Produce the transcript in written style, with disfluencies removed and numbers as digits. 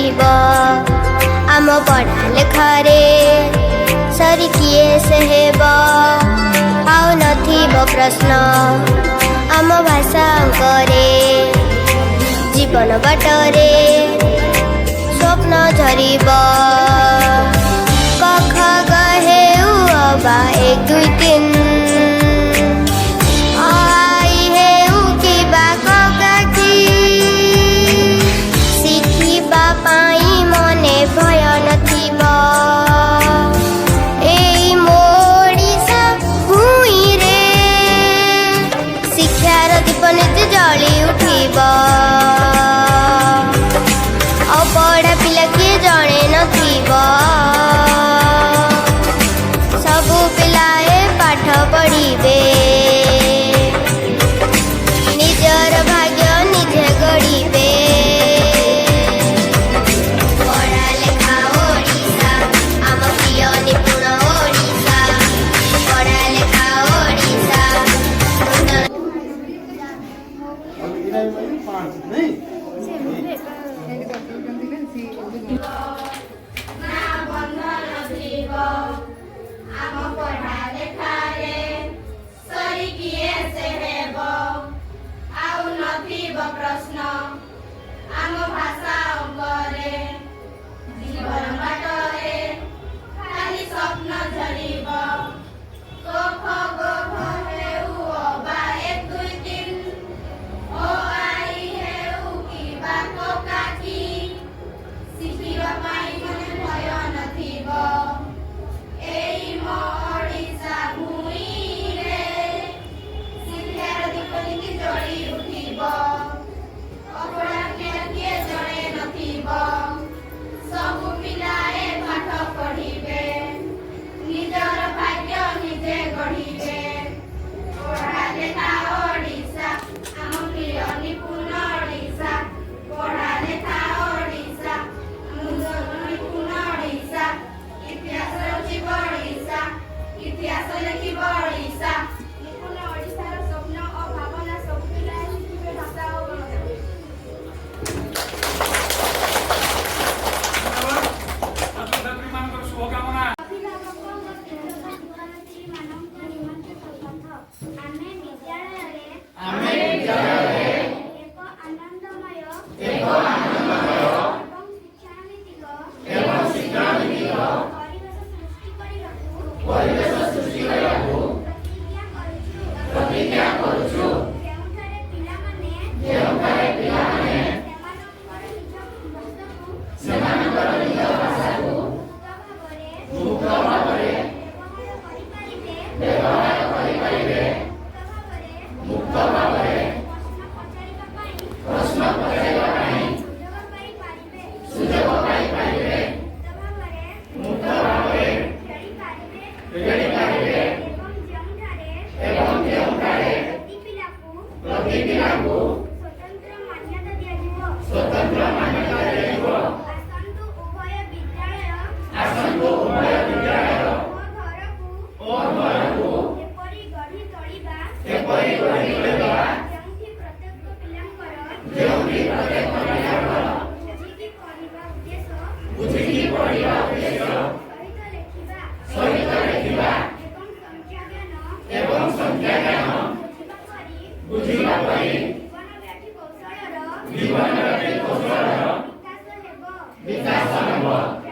पारिब आम पढ़ा लेखारे सरी किए से हेब आउ नथिब प्रश्न आम भाषा अंकरे जीवन बाटरे स्वप्न झरिब क ख ग हेउ अबा 1 2 3 भय नथिब एई मोडिसा भूई रे शिक्षार दीप निज जली उठिब अपढ़ा पिला किए जणे नथिब सबु पिलाए पाठ पढ़िबे निजर भाग्य निजे गढ़िबे प्रश्न आम भाषा अंगरे जीवन बाटरे खाली स्वप्न झरिब क ख ग घ हेउ अबा 1 2 3 ओ आई हेउ किबा क काकी शिखिबा पाई मने भय नथिब एई मो ओडिसा भूई रे शिक्षार दीप निज जଳି उठिब सबु पिलाए पाठ पढ़िबे निजर भाग्य निजे गढ़िबे पढ़ा लेखा ओडिशा आम प्रिय निपुण ओडिशा पढ़ा लेखा ओडिशा निपुण ओडिशा इतिहास रचिब ओडिशा इतिहास लेखिब ओडिशा निपुण ओडिशार स्वप्न और भावना सब पिलाए शिखिबे भाषा और विकास